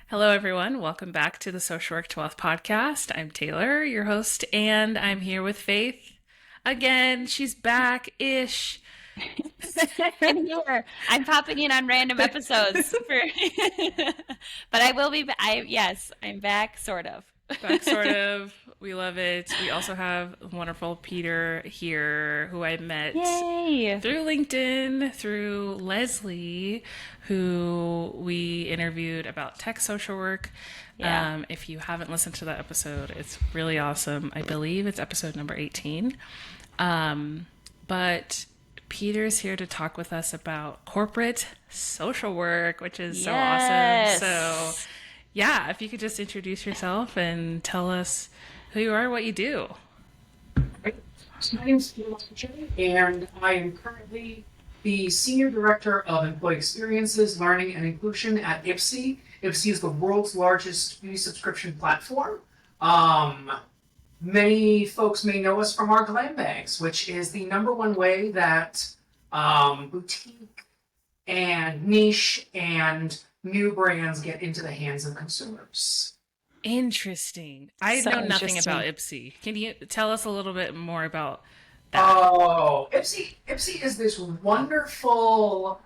Hello, everyone. Welcome back to the Social Work to Wealth podcast. I'm Taylor, your host, and I'm here with Faith. Again, she's back-ish. I'm here. I'm popping in on random episodes for, but I will be. Yes, I'm back, sort of. Back, sort of. We love it. We also have wonderful Peter here, who I met Yay! through LinkedIn, through Leslie, who we interviewed about tech social work. Yeah. If you haven't listened to that episode, it's really awesome. I believe it's episode number 18. But Peter's here to talk with us about corporate social work, which is so awesome. So, Yes. yeah, if you could just introduce yourself and tell us who you are, what you do. Right. So my name is Peter Mostachetti, and I am currently the Senior Director of Employee Experiences, Learning, and Inclusion at IPSY. IPSY is the world's largest beauty subscription platform. Many folks may know us from our glam bags, which is the number one way that boutique and niche and new brands get into the hands of consumers. Interesting. I So know nothing interesting. about IPSY. Can you tell us a little bit more about that? Oh, IPSY is this wonderful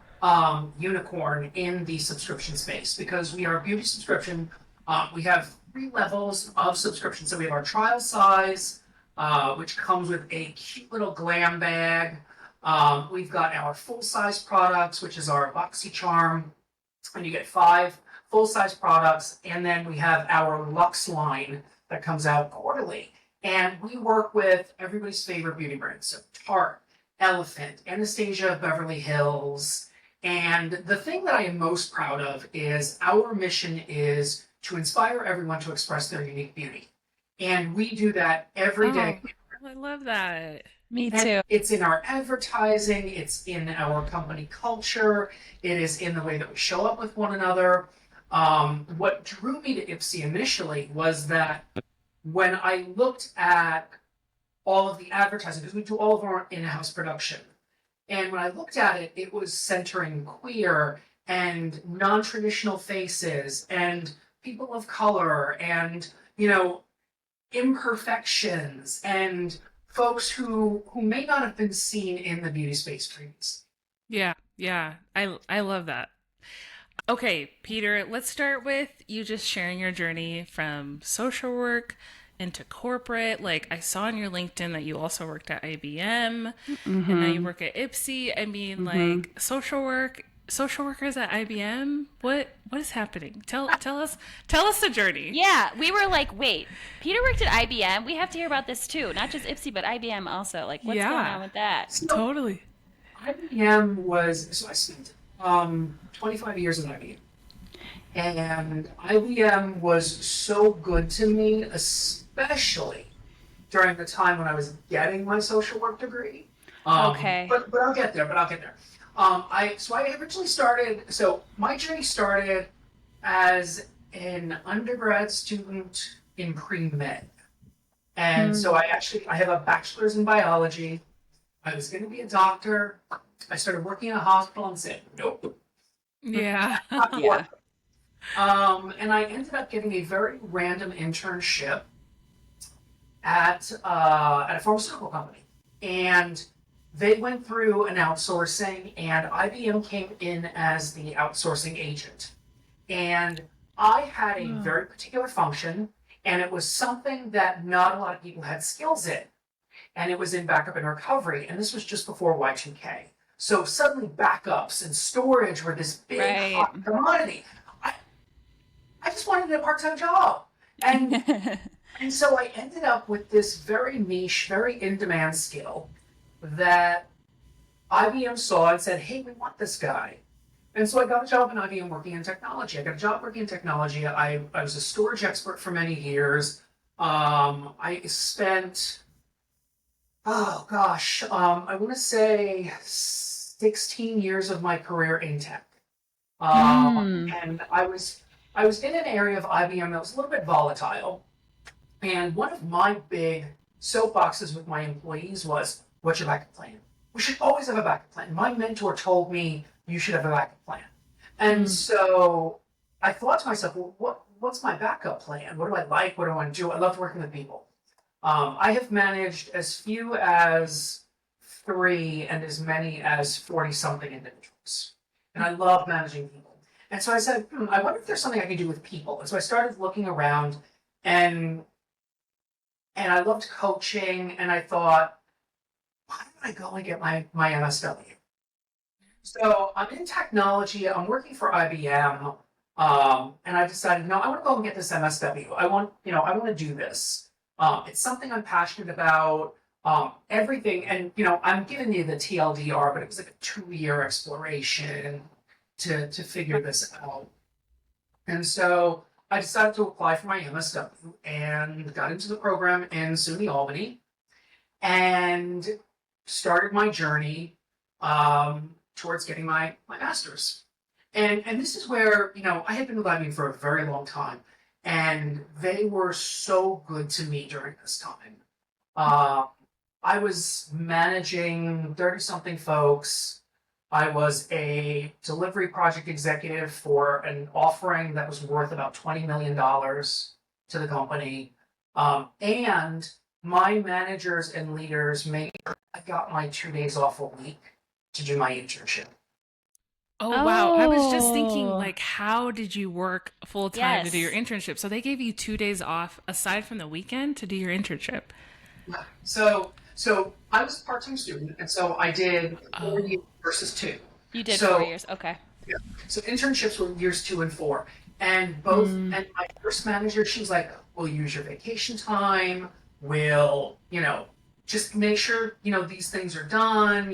unicorn in the subscription space because we are a beauty subscription. We have three levels of subscription. So we have our trial size, which comes with a cute little glam bag. We've got our full-size products, which is our BoxyCharm, and you get 5 full-size products. And then we have our Luxe line that comes out quarterly. And we work with everybody's favorite beauty brands. So Tarte, Elephant, Anastasia Beverly Hills. And the thing that I am most proud of is our mission is to inspire everyone to express their unique beauty. And we do that every Oh, day. I love that. Me And too. it's in our advertising, it's in our company culture, it is in the way that we show up with one another. What drew me to IPSY initially was that when I looked at all of the advertising, because we do all of our in-house production, and when I looked at it, it was centering queer and non-traditional faces and people of color and, imperfections and folks who may not have been seen in the beauty space previously. Yeah, yeah. I love that. Okay, Peter, let's start with you just sharing your journey from social work into corporate. Like I saw on your LinkedIn that you also worked at IBM and now you Mm-hmm. work at IPSY. I mean, Mm-hmm. like social workers at IBM. What is happening? Tell us the journey. Yeah, we were like, wait, Peter worked at IBM. We have to hear about this too, not just IPSY, but IBM also. Like, what's going Yeah, on with that? So totally. I spent 25 years at IBM. And IBM was so good to me, especially during the time when I was getting my social work degree. Okay. But I'll get there. I originally started. So my journey started as an undergrad student in pre-med, and so Mm. I have a bachelor's in biology. I was going to be a doctor. I started working in a hospital and said, nope, Yeah. not gonna Yeah. work. And I ended up getting a very random internship at a pharmaceutical company, and they went through an outsourcing, and IBM came in as the outsourcing agent, and I had a Oh. very particular function, and it was something that not a lot of people had skills in, and it was in backup and recovery, and this was just before Y2K. So suddenly backups and storage were this big Right. hot commodity. I, I just wanted a part-time job. And and so I ended up with this very niche, very in-demand skill that IBM saw and said, hey, we want this guy. And so I got a job in IBM working in technology. I got a job working in technology. I was a storage expert for many years. I spent, oh gosh, I want to say 16 years of my career in tech. Mm. And I was in an area of IBM that was a little bit volatile. And one of my big soapboxes with my employees was, what's your backup plan? We should always have a backup plan. My mentor told me you should have a backup plan. And Mm. so I thought to myself, well, what's my backup plan? What do I like? What do I want to do? I love working with people. I have managed as few as 3 and as many as 40 something individuals. And I love managing people. And so I said, I wonder if there's something I can do with people. And so I started looking around, and I loved coaching, and I thought, why don't I go and get my MSW? So I'm in technology, I'm working for IBM, and I decided, no, I want to go and get this MSW. I want to do this. It's something I'm passionate about. Everything, and I'm giving you the TLDR, but it was like a 2-year exploration to figure this out. And so I decided to apply for my MSW and got into the program in SUNY Albany and started my journey towards getting my master's. And this is where, I had been with IBM for a very long time, and they were so good to me during this time. I was managing 30 something folks. I was a delivery project executive for an offering that was worth about $20 million to the company. And my managers and leaders made sure I got my 2 days off a week to do my internship. Oh, wow. I was just thinking, Oh, like, how did you work full time to do your yes. internship? So they gave you 2 days off aside from the weekend to do your internship. So I was a part-time student, and so I did 4 years Oh. versus 2. You did four So years. Okay. yeah. So internships were years 2 and 4. Mm. And my first manager, she was like, we'll use your vacation time. We'll, just make sure, these things are done,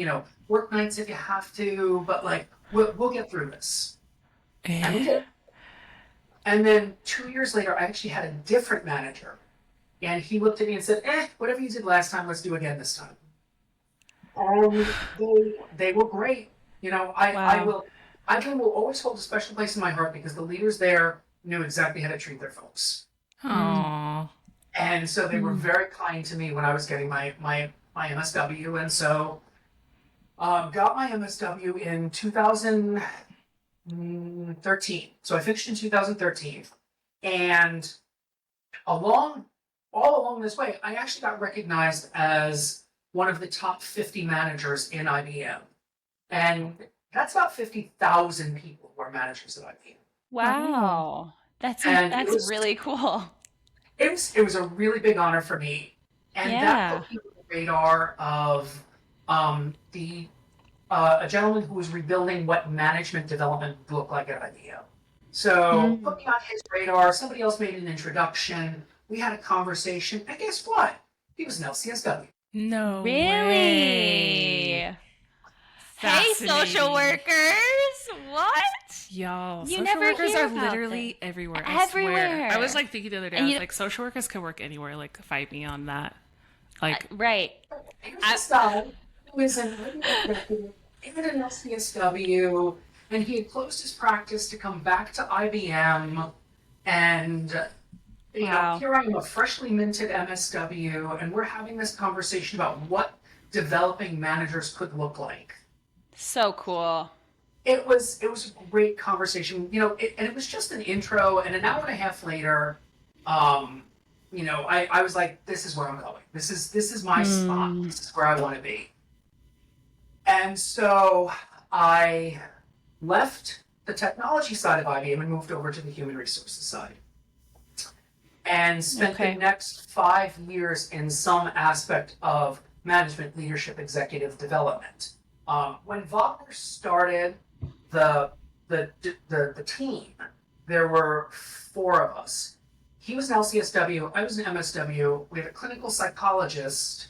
work nights if you have to, but like, we'll get through this. And we Eh? did. And then 2 years later, I actually had a different manager. And he looked at me and said, whatever you did last time, let's do again this time. And they were great. Wow. IBM will always hold a special place in my heart because the leaders there knew exactly how to treat their folks. Mm. Oh. And so they were Mm. very kind to me when I was getting my MSW. And so got my MSW in 2013. So I finished in 2013. And along all along this way, I actually got recognized as one of the top 50 managers in IBM. And that's about 50,000 people who are managers at IBM. Oh. Wow. And That's really cool. it was a really big honor for me. And that Yeah. put me on the radar of the a gentleman who was rebuilding what management development would look like at IBM. So put Mm. me on his radar. Somebody else made an introduction. We had a conversation. And guess what? He was an LCSW. No way. Really? Hey, social Fascinating. workers. What? Y'all, You social never workers hear are about this. literally everywhere. I swear. I was Everywhere. like thinking the other day, I And was you, like, social workers could work anywhere. Like, fight me on that. Like, right. Here's I, this guy who is an executive in an LCSW, and he had closed his practice to come back to IBM. And wow. here I am, a freshly minted MSW, and we're having this conversation about what developing managers could look like. So cool. It was a great conversation, and it was just an intro. And an hour and a half later, um, I was like, this is where I'm going. This is my spot. Mm. This is where I want to be. And so I left the technology side of IBM and moved over to the human resources side, and spent the Okay. next 5 years in some aspect of management, leadership, executive development. When Wagner started the the team, there were 4 of us. He was an LCSW, I was an MSW. We had a clinical psychologist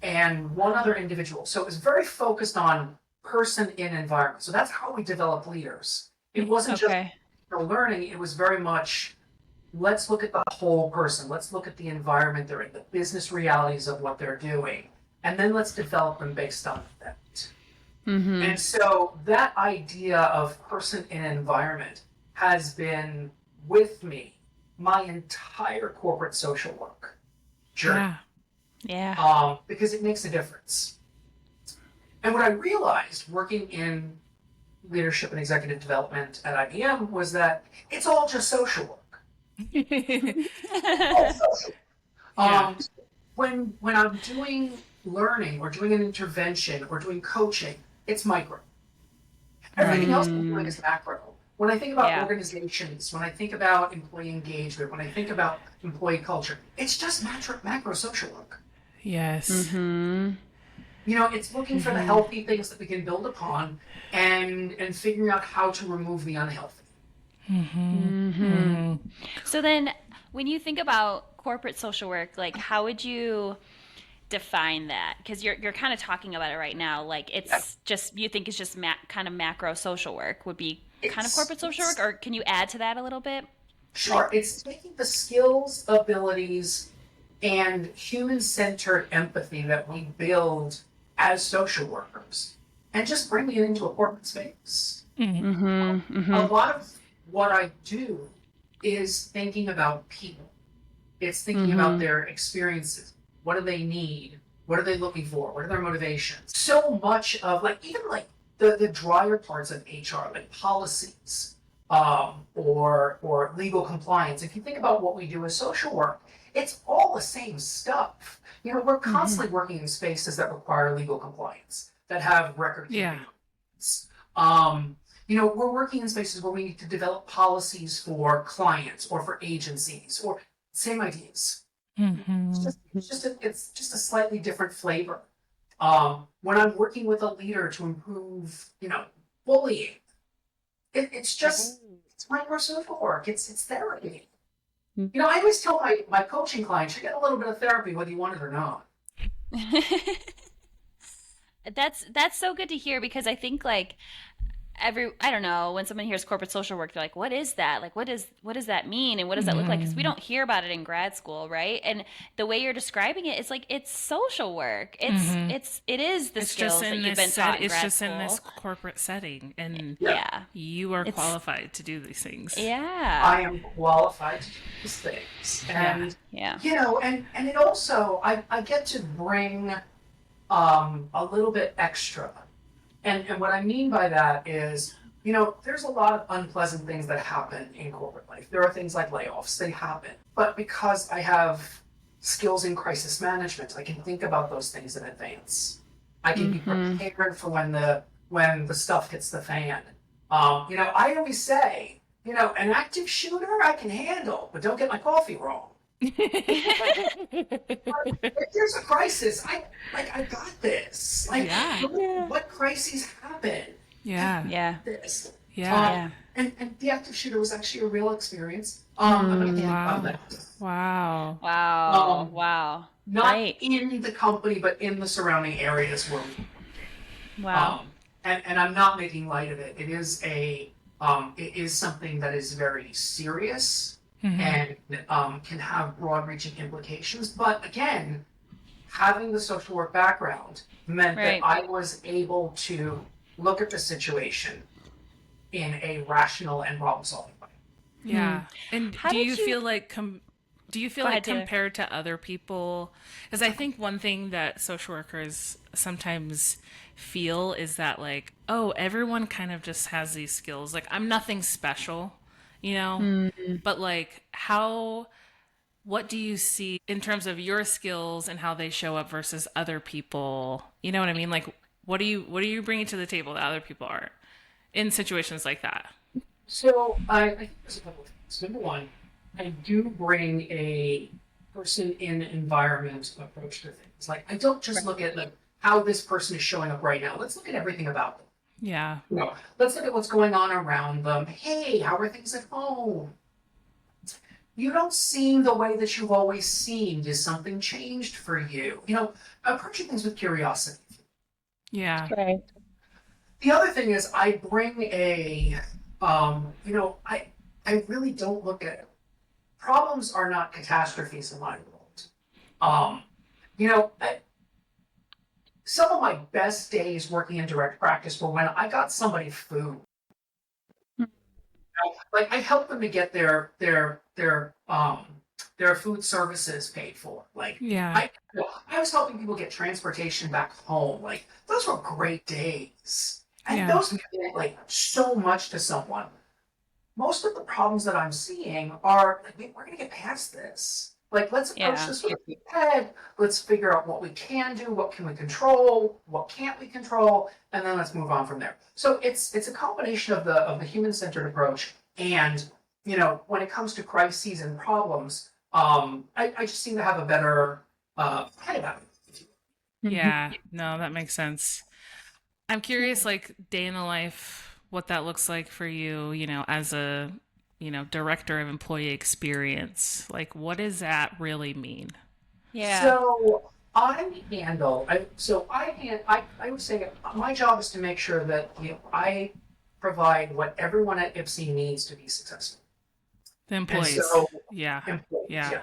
and one other individual. So it was very focused on person in environment. So that's how we develop leaders. It wasn't just Okay. learning; it was very much, let's look at the whole person. Let's look at the environment they're in, the business realities of what they're doing, and then let's develop them based on that. Mm-hmm. And so that idea of person in environment has been with me my entire corporate social work journey, yeah. Yeah. because it makes a difference. And what I realized working in leadership and executive development at IBM was that it's all just social work. All social. Yeah. Um, when I'm doing learning or doing an intervention or doing coaching, it's micro. Everything else I'm doing is macro. When I think about Yeah. organizations, when I think about employee engagement, when I think about employee culture, it's just macro social work. Yes. You know, it's looking for the healthy things that we can build upon and figuring out how to remove the unhealthy. So then, when you think about corporate social work, like how would you define that? Because you're kind of talking about it right now. Like it's just you think it's just kind of macro social work would be kind of corporate social work, or can you add to that a little bit? Sure, it's taking the skills, abilities, and human-centered empathy that we build as social workers and just bringing it into a corporate space. A lot of what I do is thinking about people. It's thinking about their experiences. What do they need? What are they looking for? What are their motivations? So much of even the drier parts of HR, like policies, or legal compliance. If you think about what we do as social work, it's all the same stuff. You know, we're constantly working in spaces that require legal compliance, that have record keeping. Yeah. You know, we're working in spaces where we need to develop policies for clients or for agencies, or same ideas. It's just a slightly different flavor. When I'm working with a leader to improve, you know, bullying, it's micro social work. It's therapy. You know, I always tell my coaching clients, you get a little bit of therapy whether you want it or not. That's so good to hear because I think like I don't know, when someone hears corporate social work, they're like, what is that? Like, what does that mean? And what does that look like? Because we don't hear about it in grad school, right? And the way you're describing it, it's like, it's social work. It is the It's skills just that in you've this been taught in it's grad just school. in this corporate setting, and Yeah. you are It's, qualified to do these things. yeah. I am qualified to do these things. And, Yeah. you know, and it also, I get to bring a little bit extra. And what I mean by that is, you know, there's a lot of unpleasant things that happen in corporate life. There are things like layoffs, they happen. But because I have skills in crisis management, I can think about those things in advance. I can be prepared for when the stuff hits the fan. You know, I always say, you know, an active shooter I can handle, but don't get my coffee wrong. If there's a crisis, I got this. Like, what crises happen? Yeah. Yeah. This. Yeah. And the active shooter was actually a real experience. I'm gonna think about that. Wow. Wow. Wow. Not Right. in the company, but in the surrounding areas where we. Wow. And I'm not making light of it. It is something that is very serious and can have broad-reaching implications. But again, having the social work background meant Right. that I was able to look at the situation in a rational and problem-solving way. Yeah. And How do did you you- feel like do you feel Go like ahead, Taylor. compared to other people, because I think one thing that social workers sometimes feel is that like, oh, everyone kind of just has these skills. Like I'm nothing special, you know? But like what do you see in terms of your skills and how they show up versus other people? You know what I mean? Like what are you bringing to the table that other people aren't in situations like that? So I think there's a couple of things. Number one, I do bring a person in environment approach to things. Like I don't just look at how this person is showing up right now. Let's look at everything about them. Yeah. You know, let's look at what's going on around them. Hey, how are things at home? You don't seem the way that you've always seemed. Is something changed for you? You know, approaching things with curiosity. Yeah. Right. The other thing is I bring you know, I really don't look at problems are not catastrophes in my world. You know, some of my best days working in direct practice were when I got somebody food. Like I helped them to get their food services paid for. Like Yeah. I was helping people get transportation back home. Like those were great days. And Yeah. those mean like so much to someone. Most of the problems that I'm seeing are like, we're going to get past this. Like, let's approach Yeah. this with the head. Let's figure out what we can do, what can we control, what can't we control, and then let's move on from there. So it's a combination of the human centered approach, and when it comes to crises and problems, I just seem to have a better head about it. Yeah. No, that makes sense. I'm curious, like, day in the life, what that looks like for you, as a, director of employee experience. Like, what does that really mean? Yeah. So I would say my job is to make sure that I provide what everyone at IPSY needs to be successful. The And employees. so Yeah. employees, Yeah. yeah.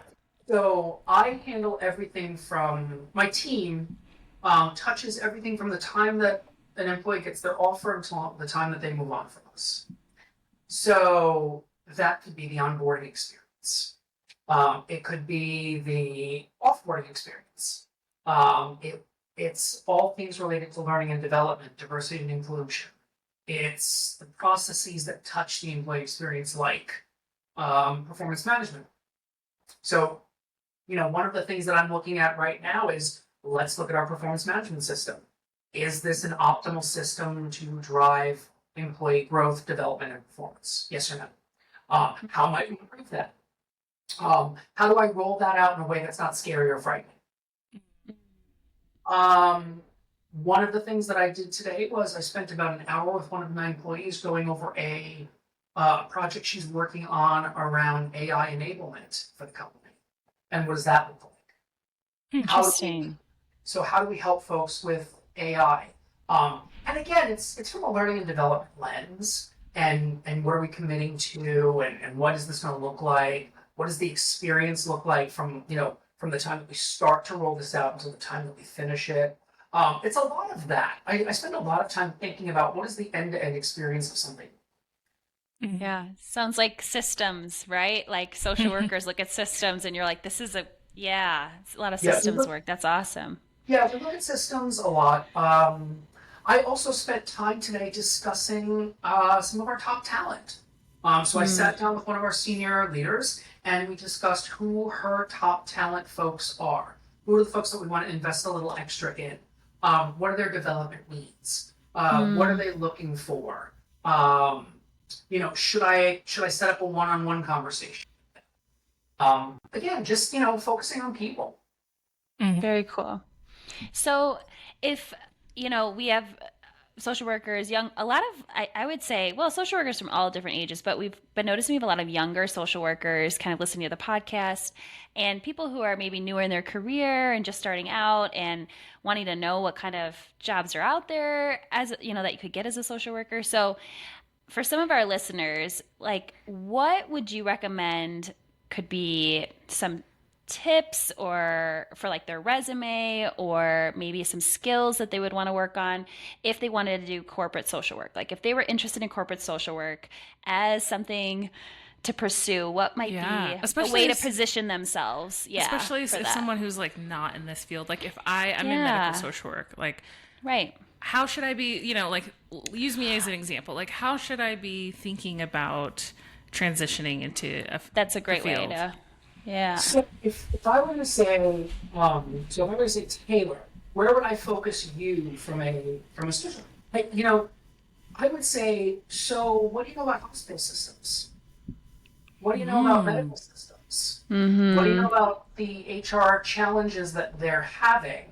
So I handle everything from my team touches everything from the time that an employee gets their offer until the time that they move on from us. So that could be the onboarding experience. It could be the offboarding experience. It's all things related to learning and development, diversity and inclusion. It's the processes that touch the employee experience, like performance management. So, one of the things that I'm looking at right now is let's look at our performance management system. Is this an optimal system to drive employee growth, development, and performance? Yes or no? How might we improve that? How do I roll that out in a way that's not scary or frightening? One of the things that I did today was I spent about an hour with one of my employees going over a project she's working on around AI enablement for the company. And what does that look like? Interesting. How do we help folks with AI? And again, it's from a learning and development lens, and what are we committing to, and what is this going to look like? What does the experience look like from the time that we start to roll this out until the time that we finish it? It's a lot of that. I spend a lot of time thinking about what is the end-to-end experience of something. Yeah. Sounds like systems, right? Like social workers look at systems and you're like, this is it's a lot of Yeah, systems work. That's awesome. yeah, we look at systems a lot. I also spent time today discussing some of our top talent. So I sat down with one of our senior leaders and we discussed who her top talent folks are. Who are the folks that we want to invest a little extra in? What are their development needs? What are they looking for? Should I set up a one-on-one conversation? Again, just focusing on people. Very cool. So if, we have social workers, a lot of, I would say, well, social workers from all different ages, but we've been noticing we have a lot of younger social workers kind of listening to the podcast and people who are maybe newer in their career and just starting out and wanting to know what kind of jobs are out there that you could get as a social worker. So for some of our listeners, like what would you recommend could be some tips or for like their resume or maybe some skills that they would want to work on if they wanted to do corporate social work? Like if they were interested in corporate social work as something to pursue, what might Yeah. be a Especially way to as, position themselves? Yeah, especially for if that. someone who's like not in this field, like if I'm in medical Yeah, social work, like right. how should I be, like use me as an example. Like how should I be thinking about transitioning into That's a the great way field? to, yeah. So if I were to say, so if I were to say Taylor, where would I focus you from a student? Like, I would say, so what do you know about hospital systems? What do you know about medical systems? What do you know about the HR challenges that they're having?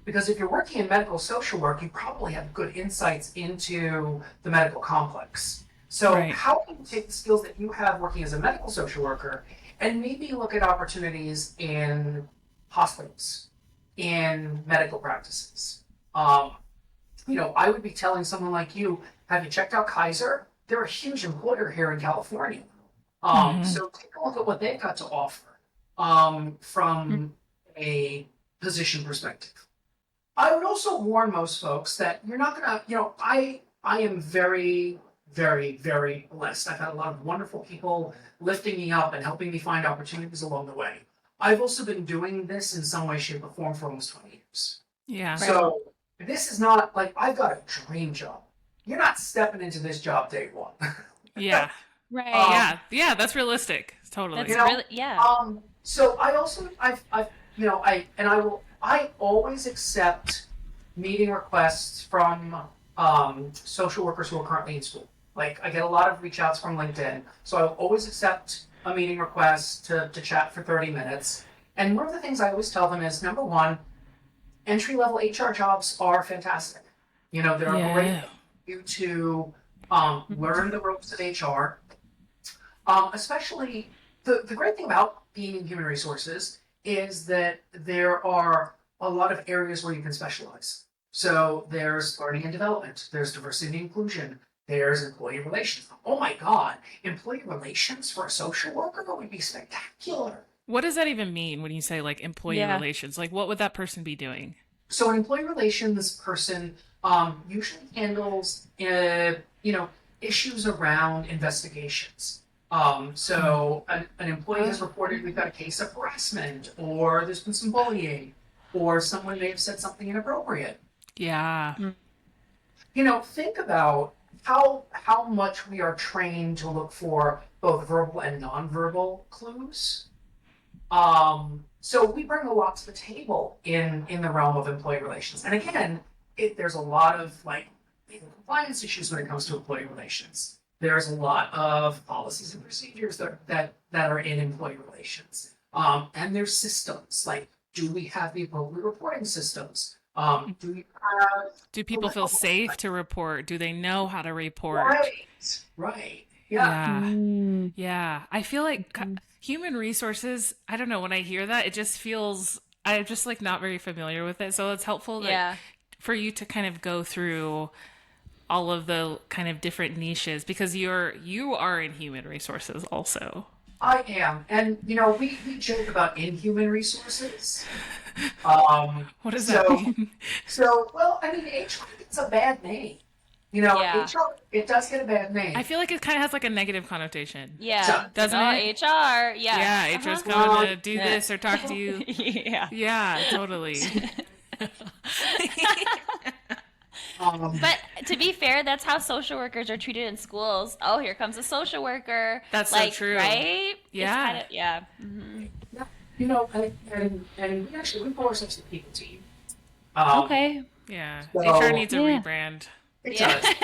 Because if you're working in medical social work, you probably have good insights into the medical complex. So Right. how can you take the skills that you have working as a medical social worker and maybe look at opportunities in hospitals, in medical practices? I would be telling someone like you, have you checked out Kaiser? They're a huge employer here in California. So take a look at what they've got to offer from a position perspective. I would also warn most folks that you're not gonna, I am very, very, very blessed. I've had a lot of wonderful people lifting me up and helping me find opportunities along the way. I've also been doing this in some way, shape, or form for almost 20 years. Yeah. Right. So this is not like I've got a dream job. you're not stepping into this job day one. Yeah. Right. um, Yeah, that's realistic. you That's Totally. know, really, yeah. so I also, I always accept meeting requests from social workers who are currently in school. Like, I get a lot of reach outs from LinkedIn, so I always accept a meeting request to chat for 30 minutes. And one of the things I always tell them is number one, entry level HR jobs are fantastic. You know, they're a great way Yeah. for you to learn the ropes of HR. Especially the great thing about being in human resources is that there are a lot of areas where you can specialize. So there's learning and development, there's diversity and inclusion, there's employee relations. Oh my God, employee relations for a social worker would be spectacular. What does that even mean when you say like employee Yeah. relations? Like, what would that person be doing? So an employee relations person usually handles, issues around investigations. So an employee has reported we've got a case of harassment, or there's been some bullying, or someone may have said something inappropriate. Yeah. Think about how much we are trained to look for both verbal and nonverbal clues. So we bring a lot to the table in the realm of employee relations. And again, there's a lot of like compliance issues when it comes to employee relations. There's a lot of policies and procedures that are in employee relations. And there's systems like, do we have the appropriate reporting systems? Do we have Do people feel safe to report? Do they know how to report? right, yeah. Yeah. Mm. Yeah. I feel like human resources, I don't know, when I hear that, it just feels, I'm just like not very familiar with it. So it's helpful that Yeah. for you to kind of go through all of the kind of different niches because you are in human resources also. I am, and we joke about inhuman resources. Um, What does that so mean? well, I mean, HR gets a bad name. Yeah. HR it does get a bad name. I feel like it kind of has like a negative connotation. Yeah. So, Doesn't Oh, it? HR. Yeah. Yeah, HR's Uh-huh. coming to do Yeah. this or talk to you. Yeah. Yeah, totally. um, But to be fair, that's how social workers are treated in schools. Oh, here comes a social worker. That's so like, true. right? Yeah. It's kind of, yeah. Hmm. yeah, and we call ourselves the people team. Um, Okay. Yeah. So- HR needs a Yeah. rebrand. It Yeah. does.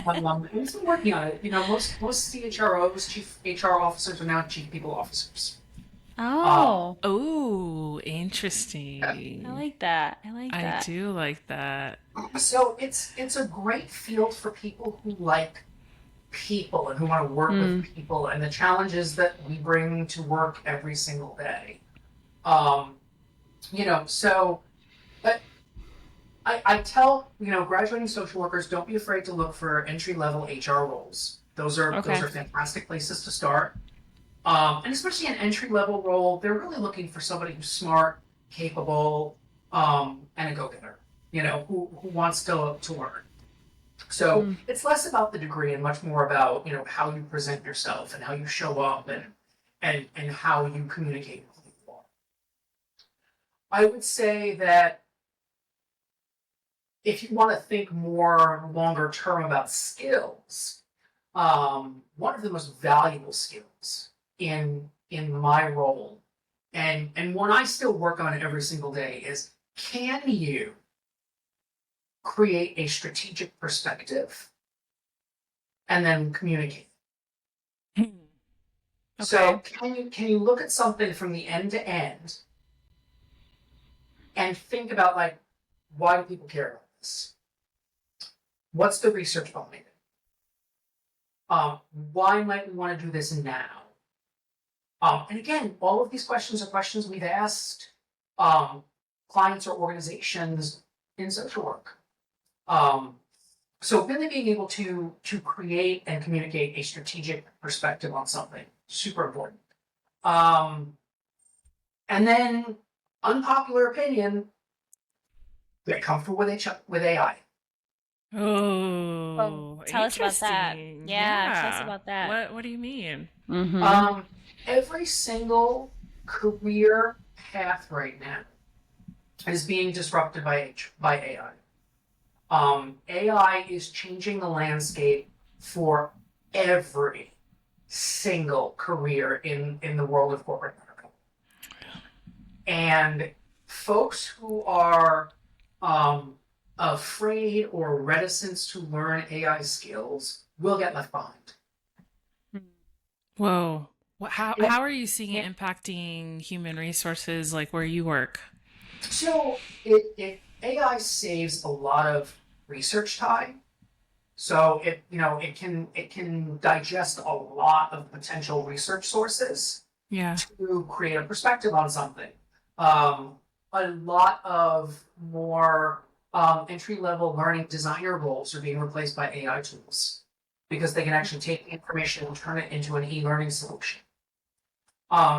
And we've been working on it. Most CHROs, chief HR officers, are now chief people officers. Oh, Oh, interesting. I like that. I like I that. do like that. So it's a great field for people who like people and who want to work with people and the challenges that we bring to work every single day. So but I tell graduating social workers, don't be afraid to look for entry level HR roles. Those are Okay. fantastic places to start. And especially an entry level role, they're really looking for somebody who's smart, capable, and a go getter. Who wants to learn. So it's less about the degree and much more about how you present yourself and how you show up and how you communicate with people. I would say that if you want to think more longer term about skills, one of the most valuable skills in my role, and one I still work on every single day, is can you create a strategic perspective and then communicate? So can you look at something from the end to end and think about like, why do people care about this? What's the research behind it? Why might we want to do this now? And again, all of these questions are questions we've asked clients or organizations in social work. So really being able to create and communicate a strategic perspective on something, super important. And then unpopular opinion, get comfortable with AI. Oh, Tell us about that. interesting. Yeah, tell us about that. What do you mean? Mm-hmm. Every single career path right now is being disrupted by AI. AI is changing the landscape for every single career in the world of corporate America. And folks who are afraid or reticent to learn AI skills will get left behind. Whoa. Yeah. How are you seeing it impacting human resources, like where you work? So AI saves a lot of research time. So it can digest a lot of potential research sources Yeah. to create a perspective on something. Um, a lot of more entry level learning designer roles are being replaced by AI tools because they can actually take information and turn it into an e-learning solution.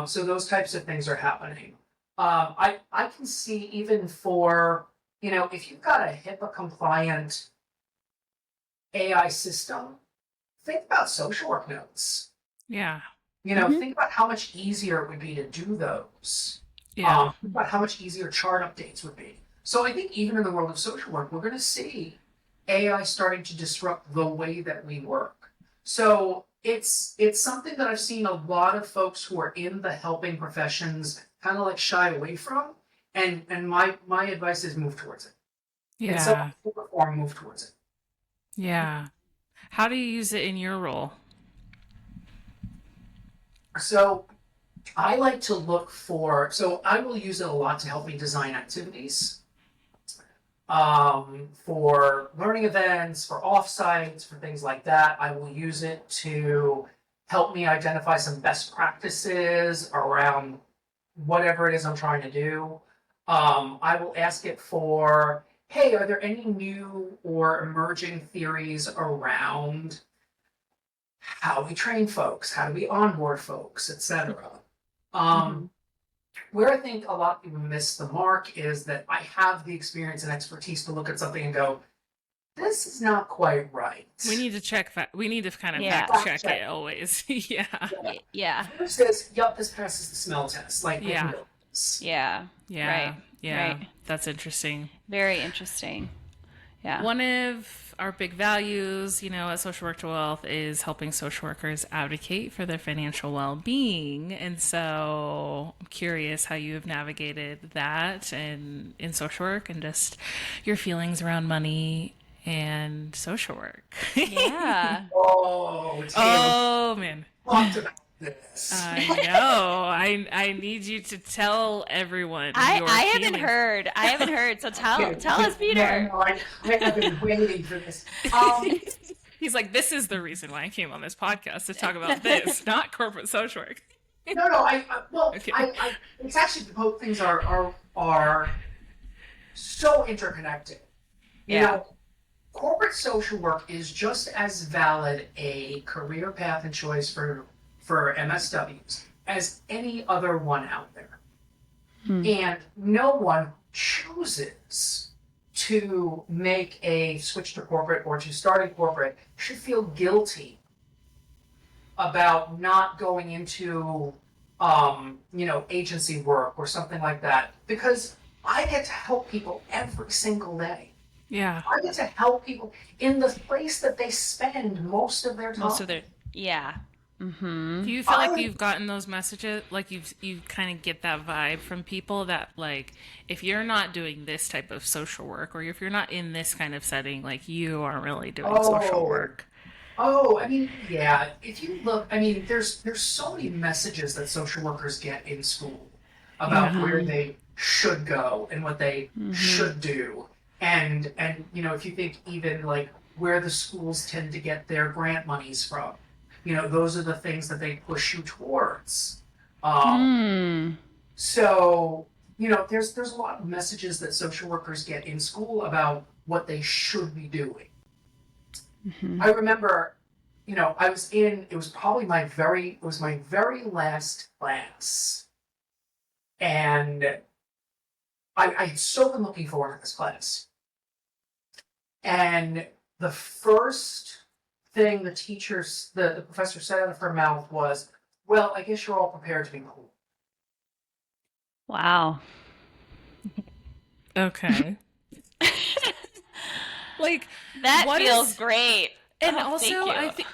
So those types of things are happening. I can see even for, if you've got a HIPAA compliant AI system, think about social work notes. Yeah. Think about how much easier it would be to do those. Yeah. Think about how much easier chart updates would be. So I think even in the world of social work, we're going to see AI starting to disrupt the way that we work. So it's something that I've seen a lot of folks who are in the helping professions kind of like shy away from. And my advice is move towards it. In some Yeah. shape or form, move towards it. Yeah. How do you use it in your role? So I like to look for, so I will use it a lot to help me design activities, for learning events, for offsites, for things like that. I will use it to help me identify some best practices around whatever it is I'm trying to do. I will ask it for, hey, are there any new or emerging theories around how we train folks, how do we onboard folks, etc. Um, where I think a lot of people miss the mark is that I have the experience and expertise to look at something and go, this is not quite right. We need to kind of Yeah. fact check it always. Yeah. Yeah. Versus, yep, this passes the smell test. Like, I can Yeah. go with this. Yeah. Yeah. Right. Yeah. Right. That's interesting. Very interesting. Yeah. One of our big values, at Social Work to Wealth is helping social workers advocate for their financial well-being. And so I'm curious how you have navigated that and in social work and just your feelings around money and social work. Yeah. Oh, Taylor, Oh man. talked about this. I know. I need you to tell everyone your I haven't feelings. heard. I haven't heard. So tell us, Yeah, Peter. no, I have been waiting for this. He's like, this is the reason why I came on this podcast to talk about this, not corporate social work. No, well, Okay. it's actually both things are so interconnected. You Yeah. know, corporate social work is just as valid a career path and choice for MSWs as any other one out there. And no one chooses to make a switch to corporate or to start in corporate should feel guilty about not going into agency work or something like that, because I get to help people every single day. Yeah. I get to help people in the place that they spend most of their time. Most of their. Yeah. Do you feel like I- you've gotten those messages, like you kind of get that vibe from people that, like, if you're not doing this type of social work or if you're not in this kind of setting, like, you aren't really doing social work? Oh, I mean, yeah. If you look, I mean, there's so many messages that social workers get in school about Yeah. where they should go and what they should do, and if you think even like where the schools tend to get their grant monies from, those are the things that they push you towards. So there's a lot of messages that social workers get in school about what they should be doing. I remember, it was probably it was my very last class. And I had so been looking forward to this class. And the first thing the professor said out of her mouth was, well, I guess you're all prepared to be cool. Wow. Okay. Like, That what feels is, great. and Oh, thank also, you. I think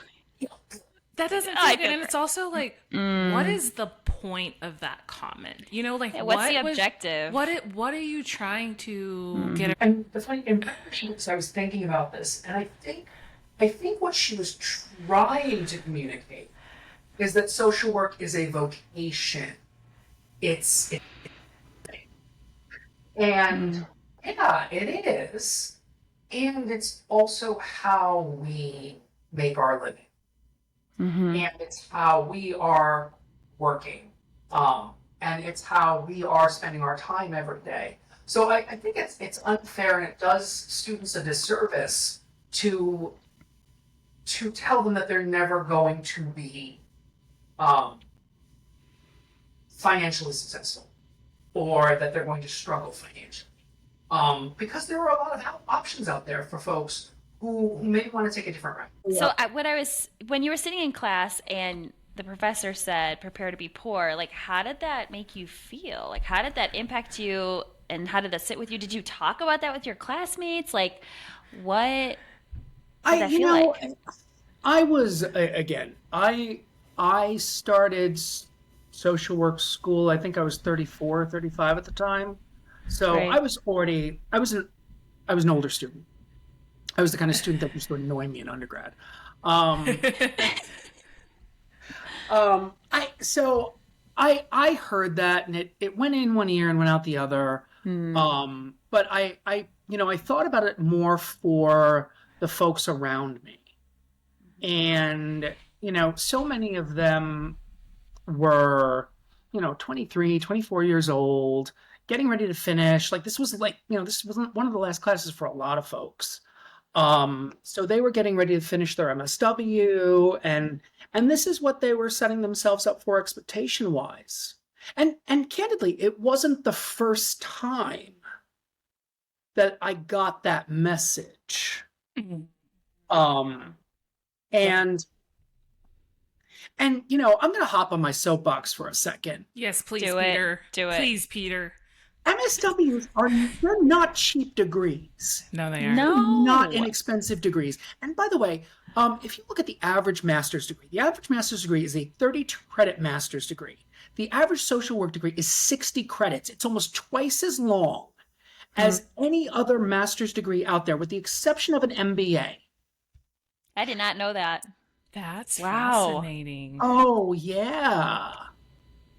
that doesn't Oh, feel I good. feel And it's great. also like, what is the point of that comment? You know, like, Yeah, what's the objective? what are you trying to get? And the funny, and I was thinking about this, and I think what she was trying to communicate is that social work is a vocation. It's and yeah, it is, and it's also how we make our living, and it's how we are working, and it's how we are spending our time every day. So I think it's unfair, and it does students a disservice to tell them that they're never going to be um, financially successful, or that they're going to struggle financially. Because there are a lot of options out there for folks who maybe want to take a different route. So when you were sitting in class and the professor said, prepare to be poor, like, how did that make you feel? Like, how did that impact you and how did that sit with you? Did you talk about that with your classmates? Like, what did that feel like? I was again. I started social work school. I think I was 34, 35 at the time. So Right. I was an older student. I was the kind of student that used to annoy me in undergrad. Um, I heard that, and it went in one ear and went out the other. But I thought about it more for the folks around me. And, so many of them were, 23, 24 years old, getting ready to finish. Like this was like, this wasn't one of the last classes for a lot of folks. So they were getting ready to finish their MSW, and this is what they were setting themselves up for expectation wise. And candidly, it wasn't the first time that I got that message. Um, and I'm going to hop on my soapbox for a second. Yes, please, Do it. Peter. Do it. Please, Peter. MSWs they're not cheap degrees. No, they aren't. No. Not inexpensive degrees. And by the way, if you look at the average master's degree, the average master's degree is a 32 credit master's degree. The average social work degree is 60 credits. It's almost twice as long as any other master's degree out there, with the exception of an MBA. I did not know that. That's Wow. fascinating. Oh, yeah.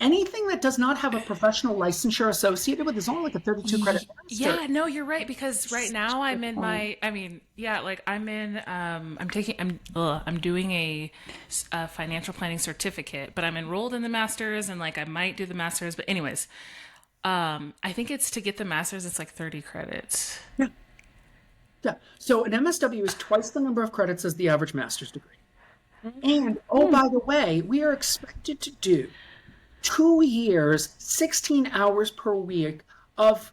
Anything that does not have a professional licensure associated with is only like a 32 credit master. Yeah, no, you're right, because right now I'm in my, like I'm doing a financial planning certificate, but I'm enrolled in the master's, and like I might do the master's, but anyways, I think it's to get the master's, it's like 30 credits. Yeah. So an MSW is twice the number of credits as the average master's degree. And, by the way, we are expected to do 2 years, 16 hours per week of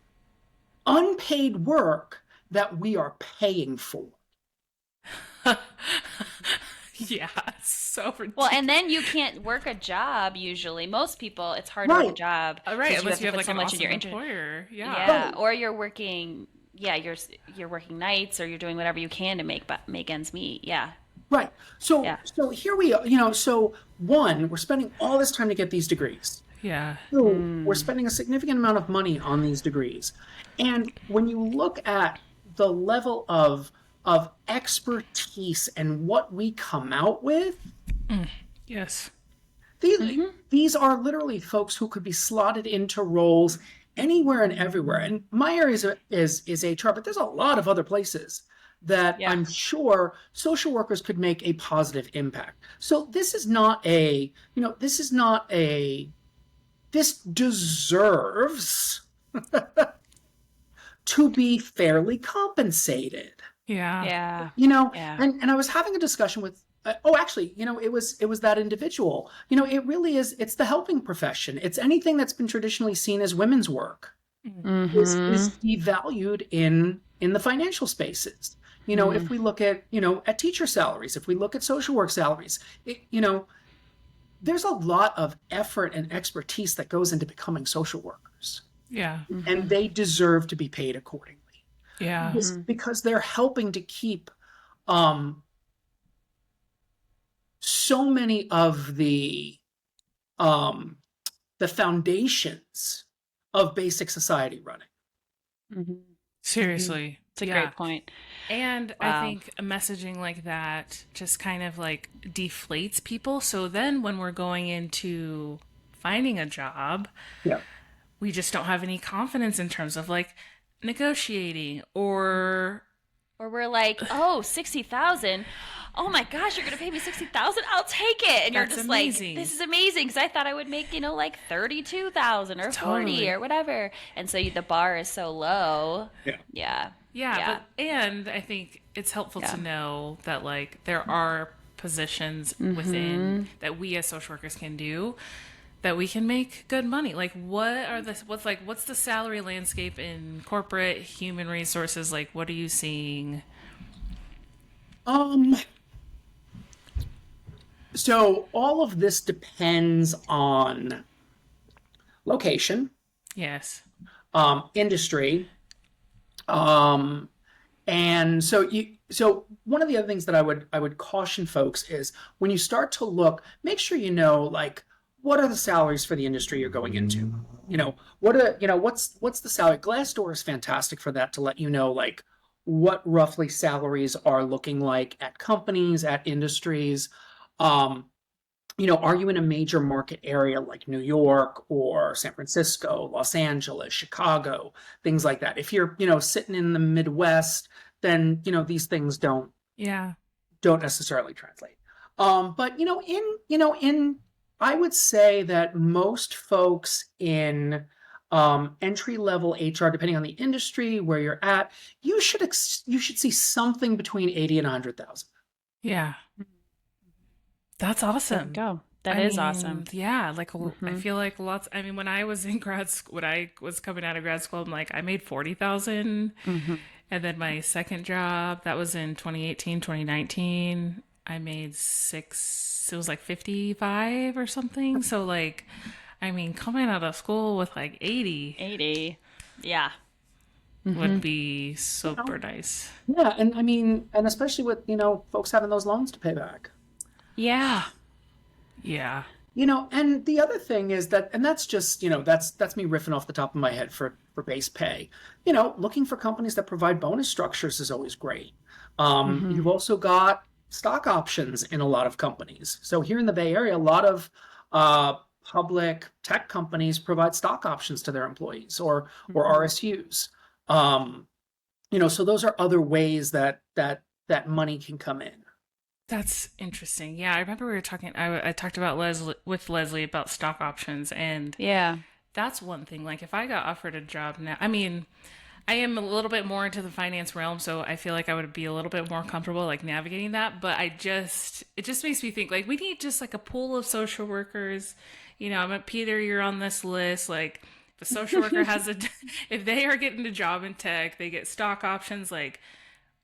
unpaid work that we are paying for. Yeah, so ridiculous. Well, and then you can't work a job usually. Most people, it's hard to work a job. Right, because unless you have put like so an much awesome into your employer. Yeah. Yeah, Right. or you're working. Yeah, you're working nights, or you're doing whatever you can to make ends meet. Yeah. Right. So, Yeah. so here we are. So one, we're spending all this time to get these degrees. Yeah. Two, we're spending a significant amount of money on these degrees. And when you look at the level of expertise and what we come out with, Yes. these are literally folks who could be slotted into roles anywhere and everywhere. And my area is HR, but there's a lot of other places that I'm sure social workers could make a positive impact. So this deserves to be fairly compensated. Yeah. Yeah. And I was having a discussion with it was that individual. It really is, it's the helping profession. It's anything that's been traditionally seen as women's work is devalued in the financial spaces. If we look at teacher salaries, if we look at social work salaries, there's a lot of effort and expertise that goes into becoming social workers. Yeah. And they deserve to be paid accordingly. Yeah. because they're helping to keep so many of um, the foundations of basic society running. Mm-hmm. Seriously. It's a Yeah. great point. And I Wow. think a messaging like that just kind of like deflates people. So then when we're going into finding a job, Yeah. we just don't have any confidence in terms of like negotiating or Or we're like, oh, 60,000. Oh my gosh, you're gonna pay me 60,000? I'll take it. And you're that's just like, amazing. this is amazing because I thought I would make, like 32,000 or 40 Totally. or whatever. And so the bar is so low. Yeah. Yeah. Yeah, but and I think it's helpful to know that like there are positions within that we as social workers can do that we can make good money. Like what's the salary landscape in corporate human resources? Like what are you seeing? So all of this depends on location, Yes. industry, um, and so one of the other things that I would caution folks is when you start to look, make sure you know like what are the salaries for the industry you're going into. What's the salary? Glassdoor is fantastic for that to let you know like what roughly salaries are looking like at companies, at industries. Um, are you in a major market area like New York or San Francisco, Los Angeles, Chicago, things like that? If you're, sitting in the Midwest, then, these things don't Yeah. necessarily translate. But I would say that most folks in entry level HR, depending on the industry where you're at, you should see something between 80 and 100,000. Yeah. That's awesome. Go. That I is mean, awesome. Yeah, like I feel like lots. I mean, when I was in grad school, when I was coming out of grad school, I'm like, I made 40,000, and then my second job that was in 2018, 2019, I made six. It was like 55 or something. So like, I mean, coming out of school with like 80 80. Yeah. would be super nice. Yeah, and I mean, and especially with folks having those loans to pay back. Yeah. Yeah. And the other thing is that, and that's just, that's me riffing off the top of my head for base pay. Looking for companies that provide bonus structures is always great. You've also got stock options in a lot of companies. So here in the Bay Area, a lot of public tech companies provide stock options to their employees or RSUs. So those are other ways that money can come in. That's interesting. Yeah, I remember we were talking. I talked about Leslie about stock options, and Yeah. that's one thing. Like, if I got offered a job now, I mean, I am a little bit more into the finance realm, so I feel like I would be a little bit more comfortable like navigating that. But it just makes me think like we need just like a pool of social workers. I'm at Peter. You're on this list. Like, if a social worker if they are getting a job in tech, they get stock options. Like,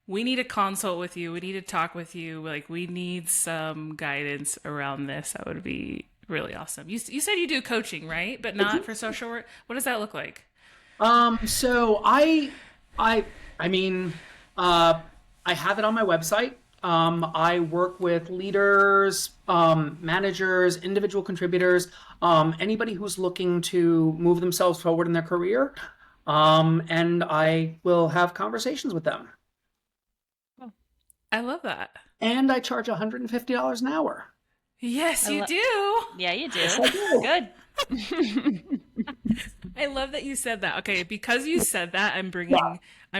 we need a consult with you. We need to talk with you. Like, we need some guidance around this. That would be really awesome. You said you do coaching, right? But not for social work. What does that look like? So I mean, I have it on my website. I work with leaders, managers, individual contributors, anybody who's looking to move themselves forward in their career. And I will have conversations with them. I love that. And I charge $150 an hour. Yes, you do. Yeah, you do. Yes, I do. Good. I love that you said that. Okay, because you said that, I'm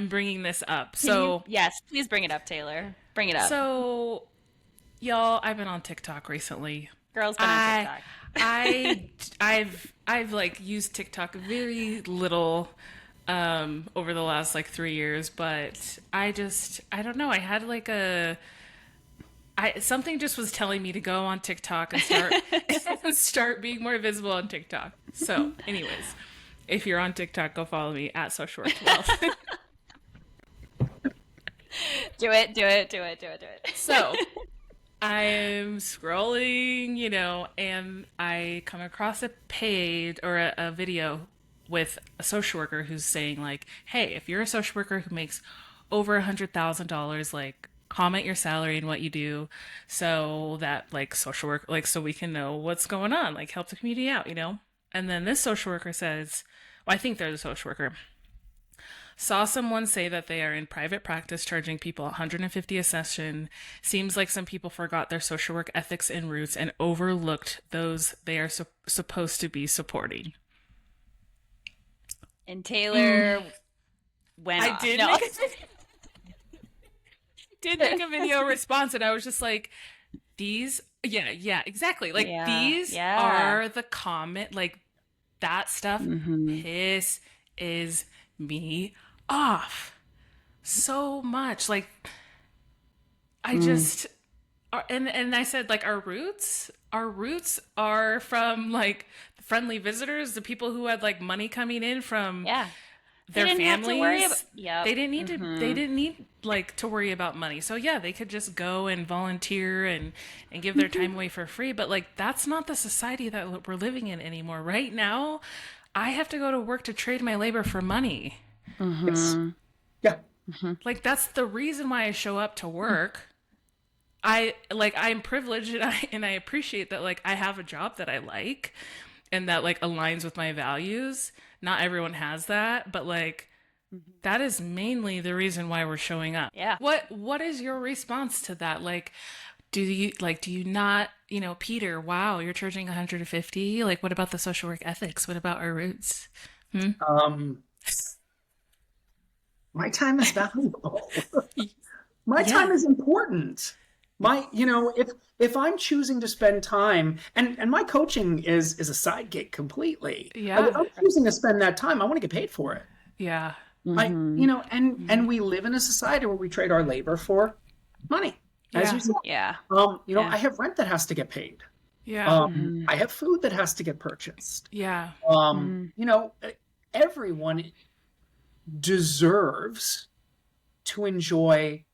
bringing this up. Yes, please bring it up, Taylor. Bring it up. So, y'all, I've been on TikTok recently. Girls been on TikTok. I've like used TikTok very little over the last like 3 years, but I don't know. I had like something just was telling me to go on TikTok and start being more visible on TikTok. So, anyways, if you're on TikTok, go follow me at Social Work 12. Do it. So, I'm scrolling, and I come across a page or a video with a social worker who's saying like, hey, if you're a social worker who makes over $100,000, like comment your salary and what you do so that like social work, like so we can know what's going on, like help the community out, you know? And then this social worker says, well, I think they're the social worker, saw someone say that they are in private practice charging people 150 a session. Seems like some people forgot their social work ethics and roots and overlooked those they are supposed to be supporting. And Taylor went I off. did No. did make a video response, and I was just like, these, yeah, exactly. Like these are the comment, like that stuff pisses me off so much. Like I just and I said like our roots are from like friendly visitors, the people who had like money coming in from their families. They didn't need to they didn't need like to worry about money. So yeah, they could just go and volunteer and give their time away for free. But like that's not the society that we're living in anymore. Right now, I have to go to work to trade my labor for money. Yes. Yeah. Like that's the reason why I show up to work. I'm privileged and I appreciate that like I have a job that I like and that like aligns with my values. Not everyone has that, but like that is mainly the reason why we're showing up. Yeah. What is your response to that? Like do you not, you know, Peter, wow, you're charging 150? Like what about the social work ethics? What about our roots? My time is valuable. My time is important. If I'm choosing to spend time, and my coaching is a side gig completely. Yeah. If I'm choosing to spend that time, I want to get paid for it. Yeah. And we live in a society where we trade our labor for money, as you said. Yeah. I have rent that has to get paid. Yeah. I have food that has to get purchased. Yeah. Everyone deserves to enjoy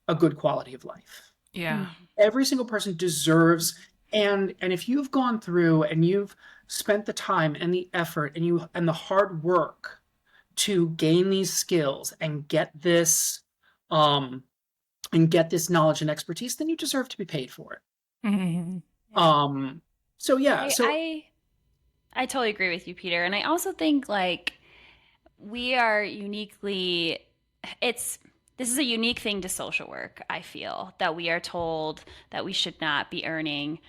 a good quality of life. Yeah. Every single person deserves, and if you've gone through and you've spent the time and the effort and the hard work to gain these skills and get this knowledge and expertise, then you deserve to be paid for it. Mm-hmm. I totally agree with you, Peter. And I also think like we are uniquely, this is a unique thing to social work, I feel, that we are told that we should not be earning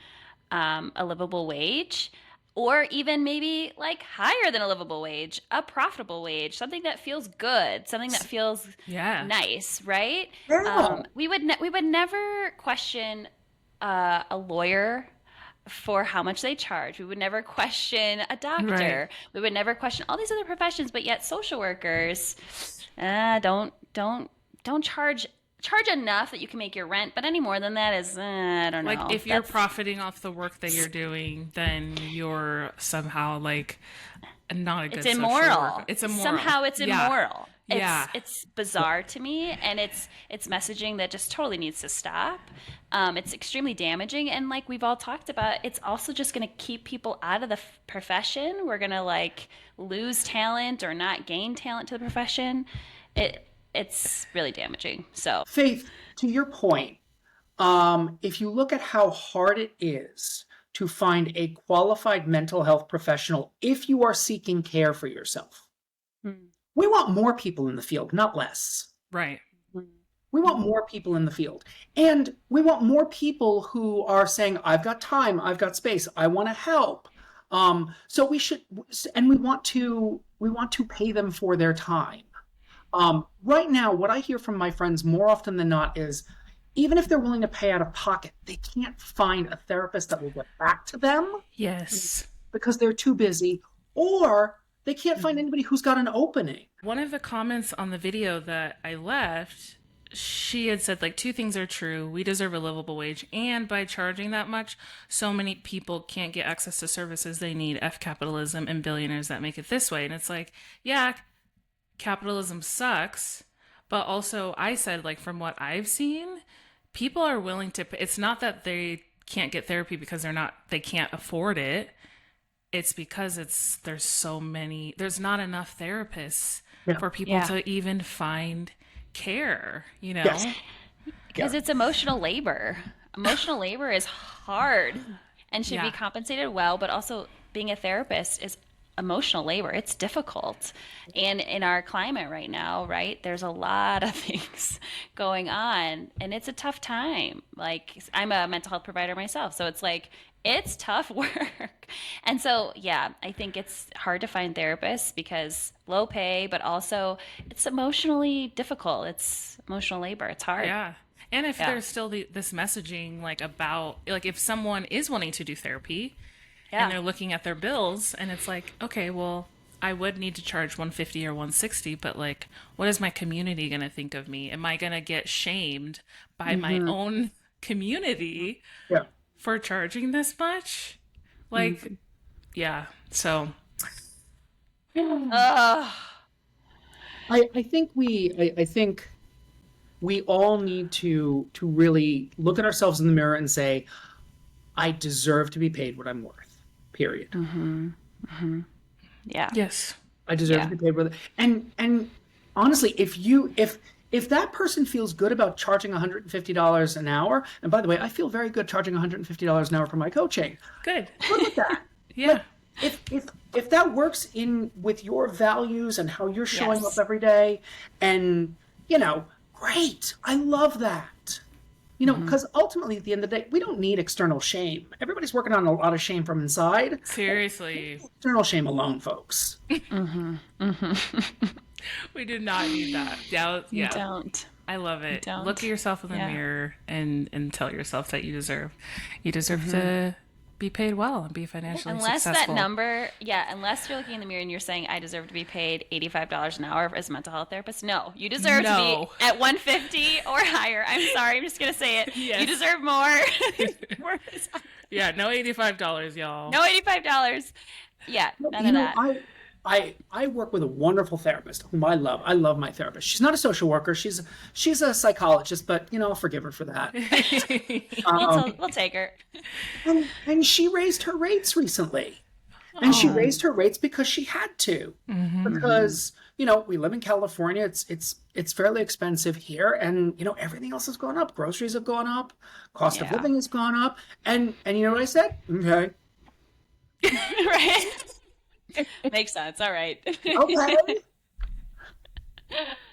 a livable wage, or even maybe like higher than a livable wage, a profitable wage, something that feels good, something that feels nice, right? Yeah. We would never question a lawyer for how much they charge. We would never question a doctor. Right. We would never question all these other professions, but yet social workers don't charge enough that you can make your rent, but any more than that is I don't know. Like if you're profiting off the work that you're doing, then you're somehow like not a good social worker. It's immoral. Somehow it's immoral. Yeah. It's bizarre to me, and it's messaging that just totally needs to stop. It's extremely damaging, and like we've all talked about, it's also just going to keep people out of the profession. We're going to like lose talent or not gain talent to the profession. It's really damaging. So, Faith, to your point, if you look at how hard it is to find a qualified mental health professional if you are seeking care for yourself, we want more people in the field, not less. Right. We want more people in the field. And we want more people who are saying, I've got time, I've got space, I want to help. So we should, and we want to pay them for their time. Right now, what I hear from my friends more often than not is, even if they're willing to pay out of pocket, they can't find a therapist that will get back to them. Yes. Because they're too busy, or they can't find anybody who's got an opening. One of the comments on the video that I left, she had said like two things are true. We deserve a livable wage, and by charging that much, so many people can't get access to services they need. F capitalism and billionaires that make it this way. And it's like, yeah, capitalism sucks, but also I said like from what I've seen, people are willing to pay. It's not that they can't get therapy because they can't afford it. it's because there's not enough therapists Yeah. for people Yeah. to even find care, you know? Yes. Because it's emotional labor. Emotional labor is hard and should Yeah. be compensated well, but also being a therapist is emotional labor. It's difficult. And in our climate right now, right, there's a lot of things going on and it's a tough time. Like I'm a mental health provider myself, so it's like it's tough work. And so, yeah, I think it's hard to find therapists because low pay, but also it's emotionally difficult. It's emotional labor. It's hard. Yeah. And if Yeah. there's still this messaging like about like if someone is wanting to do therapy Yeah. and they're looking at their bills and it's like, okay, well, I would need to charge 150 or 160, but like what is my community going to think of me? Am I going to get shamed by my own community Yeah. for charging this much? Like yeah. So Ugh. I think we all need to really look at ourselves in the mirror and say, I deserve to be paid what I'm worth. Period. Yeah. yes. I deserve to be paid what. And honestly, if that person feels good about charging $150 an hour, and by the way, I feel very good charging $150 an hour for my coaching. Good. Look at that. Yeah. If that works in with your values and how you're showing Yes. up every day, and great, I love that. Because ultimately, at the end of the day, we don't need external shame. Everybody's working on a lot of shame from inside. Seriously. External shame alone, folks. We do not need that. Yeah. You Yeah. don't. I love it. don't. Look at yourself in the Yeah. mirror and tell yourself that you deserve to be paid well and be financially Unless successful. unless you're looking in the mirror and you're saying, I deserve to be paid $85 an hour as a mental health therapist. No, you deserve to No. be at 150 or higher. I'm sorry, I'm just going to say it. Yes. You deserve more. Yeah, no $85, y'all. No $85. Yeah, none You of know, that. I work with a wonderful therapist whom I love. I love my therapist. She's not a social worker. She's a psychologist, but I'll forgive her for that. We'll take her. And she raised her rates recently. And she raised her rates because she had to. Because, we live in California. It's fairly expensive here, and everything else has gone up. Groceries have gone up, cost of Yeah. living has gone up. And you know what I said? Okay. Right? Makes sense. All right. Okay.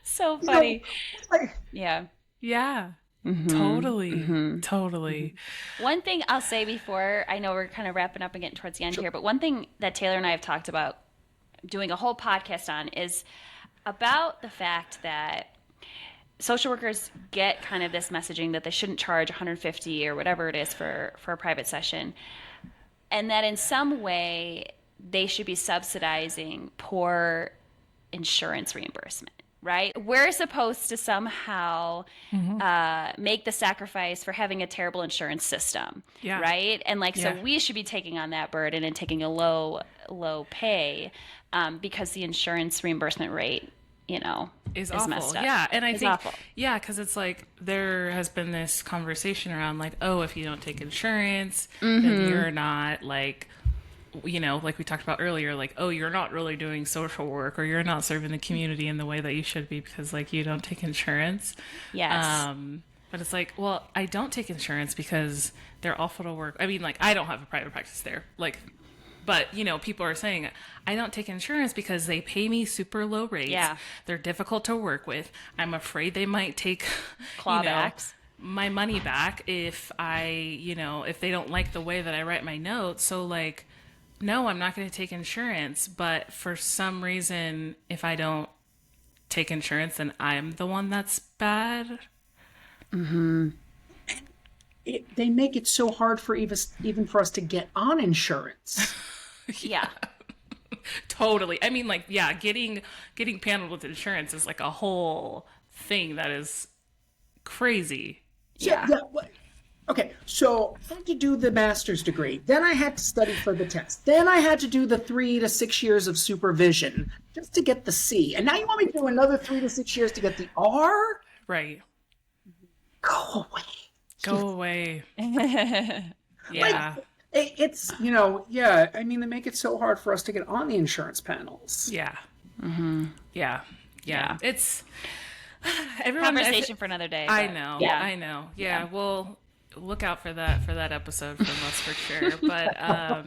So funny. Like, Yeah. Yeah. Mm-hmm. Totally. Totally. One thing I'll say before, I know we're kind of wrapping up and getting towards the end here, but one thing that Taylor and I have talked about doing a whole podcast on is about the fact that social workers get kind of this messaging that they shouldn't charge 150 or whatever it is for a private session, and that in some way they should be subsidizing poor insurance reimbursement, right? We're supposed to somehow make the sacrifice for having a terrible insurance system, Yeah. right? And Yeah. so we should be taking on that burden and taking a low pay because the insurance reimbursement rate, Is is awful. messed up. Yeah. And I It's think, awful. yeah, because it's like there has been this conversation around like, oh, if you don't take insurance, then you're not like, like we talked about earlier, like, oh, you're not really doing social work or you're not serving the community in the way that you should be because like you don't take insurance. Yes. But it's like, well, I don't take insurance because they're awful to work. I mean, like, I don't have a private practice there. Like, but, people are saying, I don't take insurance because they pay me super low rates. Yeah. They're difficult to work with. I'm afraid they might take Clawbacks. my money back if if they don't like the way that I write my notes. So, like, no, I'm not going to take insurance. But for some reason, if I don't take insurance, then I'm the one that's bad. they make it so hard for even for us to get on insurance. Yeah. Totally. I mean, like, yeah, getting paneled with insurance is like a whole thing that is crazy. Yeah. Okay, so I had to do the master's degree. Then I had to study for the test. Then I had to do the 3 to 6 years of supervision just to get the C. And now you want me to do another 3 to 6 years to get the R? Right. Go away. Go away. Yeah. Yeah. It's, you know, yeah, I mean, they make it so hard for us to get on the insurance panels. Yeah. Mm-hmm. Yeah. Yeah. Yeah. It's everyone. Conversation for another day. I but know. Yeah. I know. Yeah. Well, look out for that episode from us for sure. But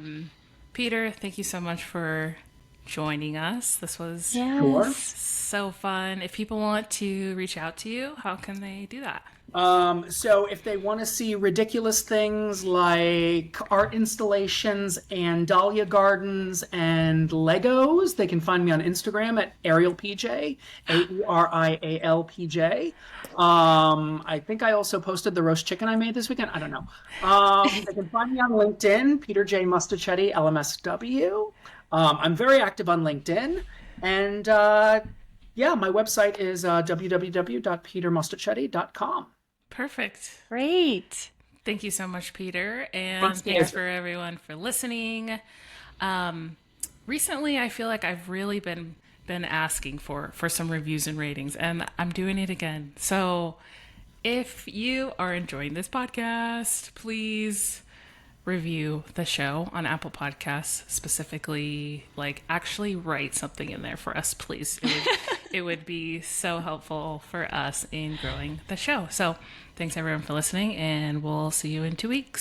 Peter, thank you so much for joining us. This was Sure. so fun. If people want to reach out to you, how can they do that? So if they want to see ridiculous things like art installations and dahlia gardens and Legos, they can find me on Instagram at ArielPJ, AerialPJ. I think I also posted the roast chicken I made this weekend. I don't know. They can find me on LinkedIn, Peter J. Mostachetti, LMSW. I'm very active on LinkedIn. And yeah, my website is www.petermostachetti.com. Perfect. Great. Thank you so much, Peter. And Thanks, thanks Peter. for everyone for listening. Recently, I feel like I've really been asking for some reviews and ratings, and I'm doing it again. So if you are enjoying this podcast, please review the show on Apple Podcasts, specifically, like actually write something in there for us, please. It would be so helpful for us in growing the show. So thanks everyone for listening, and we'll see you in 2 weeks.